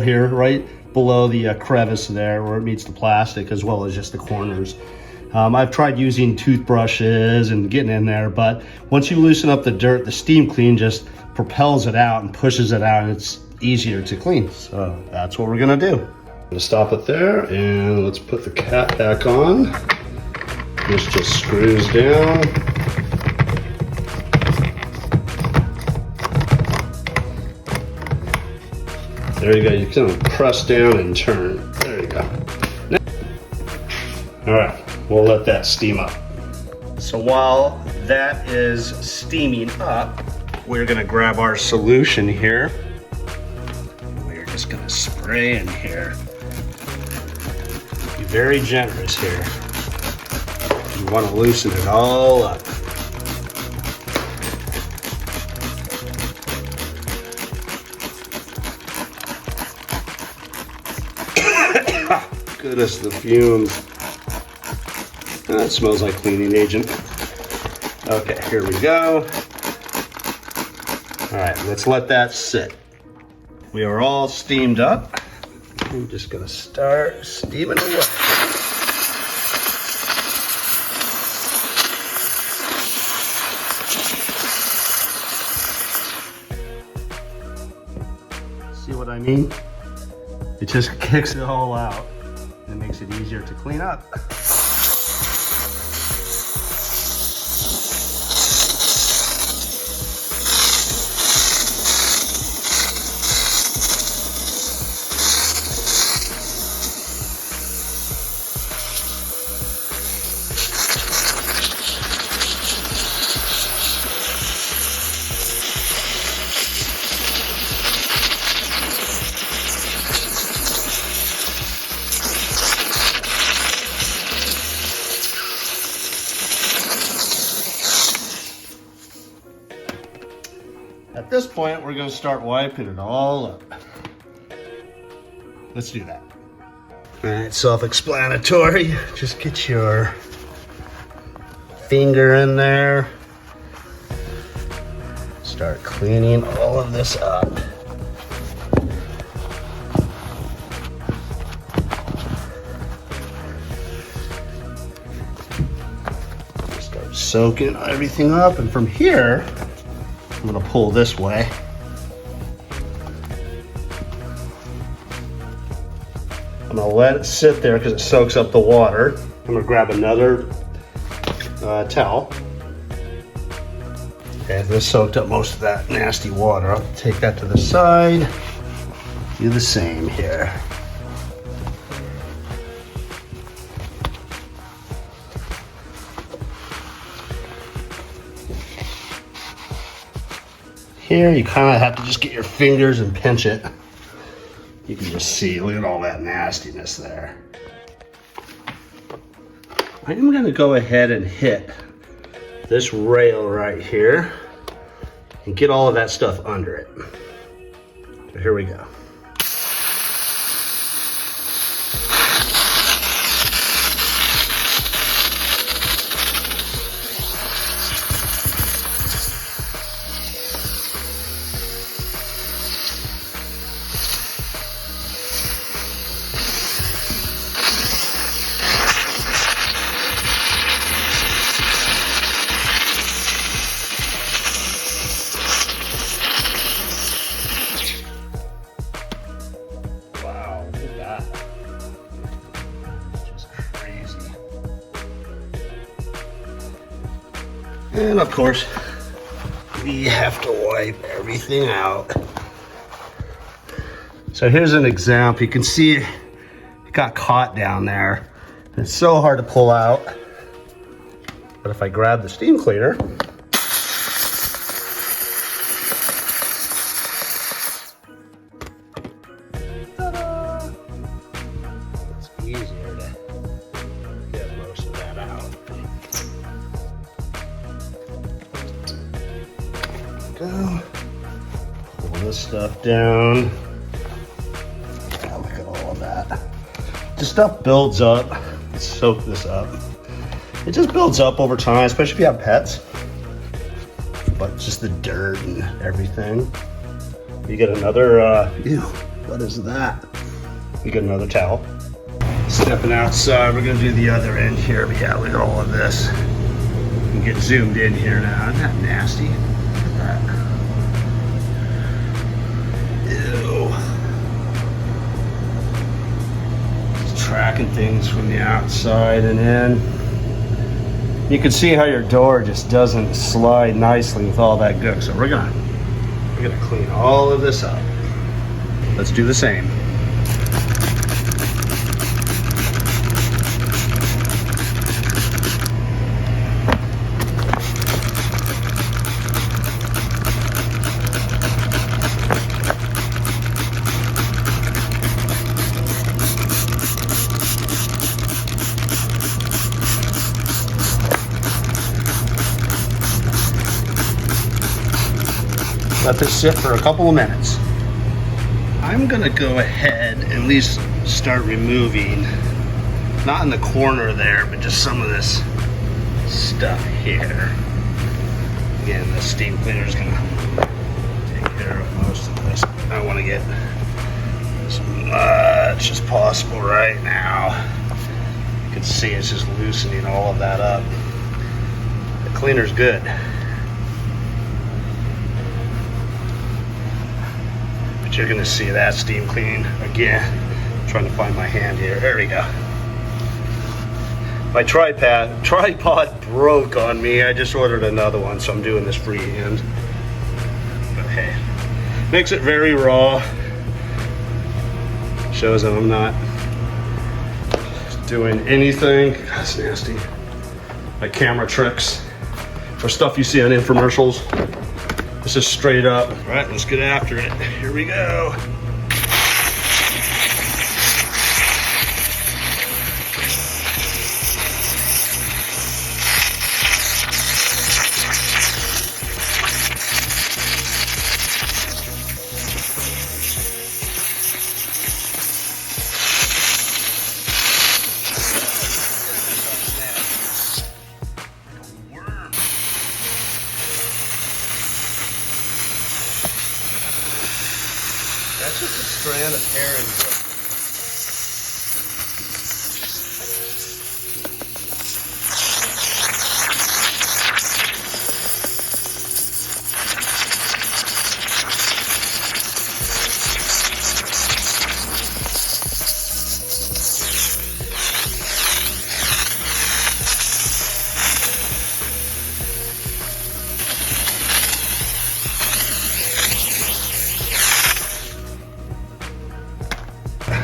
here, right below the crevice there where it meets the plastic, as well as just the corners. I've tried using toothbrushes and getting in there, but once you loosen up the dirt, the steam clean just propels it out and pushes it out, and it's easier to clean. So that's what we're gonna do. I'm gonna stop it there, and let's put the cap back on. This just screws down. There you go, you can press down and turn. There you go. All right, we'll let that steam up. So while that is steaming up, we're gonna grab our solution here. We're just gonna spray in here. Be very generous here. You wanna loosen it all up. Goodness, the fumes. That smells like cleaning agent. Okay, here we go. All right, let's let that sit. We are all steamed up. I'm just gonna start steaming away. See what I mean? It just kicks it all out. It makes it easier to clean up. At this point, we're gonna start wiping it all up. Let's do that. All right, self-explanatory. Just get your finger in there. Start cleaning all of this up. Start soaking everything up, and from here, I'm gonna pull this way. I'm gonna let it sit there because it soaks up the water. I'm gonna grab another towel. Okay, this soaked up most of that nasty water. I'll take that to the side. Do the same here. Here, you kind of have to just get your fingers and pinch it. You can just see, look at all that nastiness there. I'm gonna go ahead and hit this rail right here and get all of that stuff under it. So here we go. And of course, we have to wipe everything out. So here's an example. You can see it got caught down there. It's so hard to pull out. But if I grab the steam cleaner, ta-da! It's easier to get most of that out. Go. Pull this stuff down. Yeah, look at all of that. The stuff builds up. Let's soak this up. It just builds up over time, especially if you have pets. But just the dirt and everything. You get another, ew, What is that? You get another towel. Stepping outside, we're gonna do the other end here, but yeah, look at all of this. You can get zoomed in here now. Isn't that nasty? Look at that. Ew. Just tracking things from the outside and in. You can see how your door just doesn't slide nicely with all that gook. So we're gonna clean all of this up. Let's do the same. Let this sit for a couple of minutes. I'm gonna go ahead and at least start removing, not in the corner there, but just some of this stuff here. Again, the steam cleaner is gonna take care of most of this. I wanna get as much as possible right now. You can see it's just loosening all of that up. The cleaner's good. You're gonna see that steam clean again. I'm trying to find my hand here. There we go. My tripod broke on me. I just ordered another one, so I'm doing this freehand. But hey, makes it very raw. Shows that I'm not doing anything. That's nasty. Like camera tricks or stuff you see on infomercials. This is straight up. All right, let's get after it. Here we go. That's just a strand of hair and wood.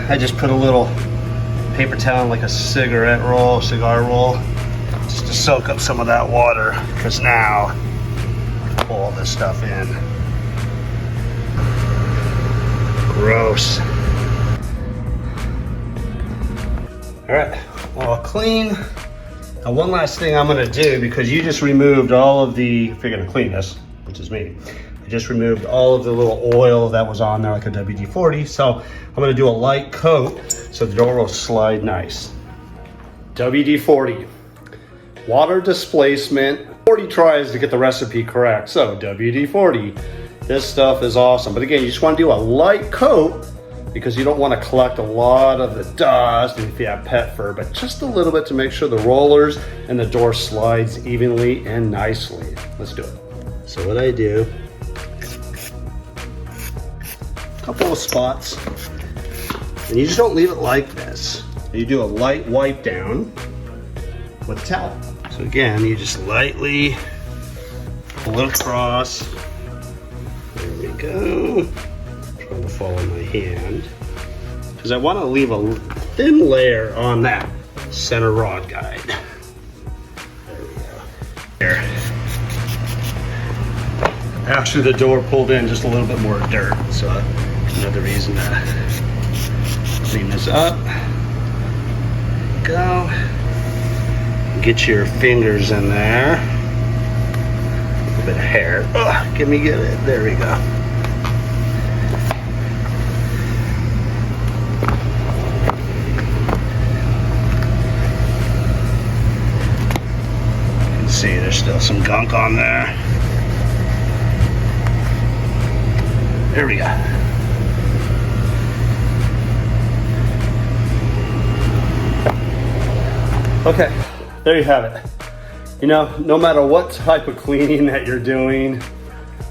I just put a little paper towel, like a cigar roll, just to soak up some of that water, because now I can pull all this stuff in. Gross. All right, all clean. Now one last thing I'm gonna do, because you just removed all of the, if you're gonna clean this, which is me, I just removed all of the little oil that was on there, like a WD-40. So I'm gonna do a light coat so the door will slide nice. WD-40, water displacement. 40 tries to get the recipe correct. So WD-40, this stuff is awesome. But again, you just wanna do a light coat because you don't wanna collect a lot of the dust if you have pet fur, but just a little bit to make sure the rollers and the door slides evenly and nicely. Let's do it. So what I do, couple of spots, and you just don't leave it like this. You do a light wipe down with a towel. So again, you just lightly pull it across. There we go. I'm trying to follow my hand because I want to leave a thin layer on that center rod guide. There we go. There. Actually, the door pulled in just a little bit more dirt, so another reason to clean this up. Go. Get your fingers in there. A little bit of hair. Oh, get it. There we go. You can see there's still some gunk on there. There we go. Okay, there you have it. You know, no matter what type of cleaning that you're doing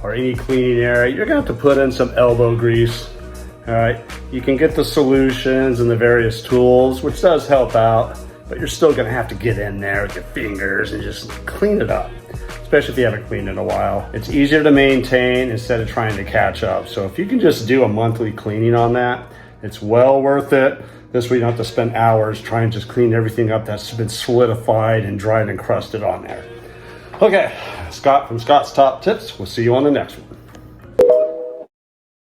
or any cleaning area, you're gonna have to put in some elbow grease. All right, you can get the solutions and the various tools, which does help out, but you're still gonna have to get in there with your fingers and just clean it up, especially if you haven't cleaned in a while. It's easier to maintain instead of trying to catch up. So if you can just do a monthly cleaning on that, it's well worth it. This way you don't have to spend hours trying to just clean everything up that's been solidified and dried and crusted on there. Okay, Scott from Scott's Top Tips. We'll see you on the next one.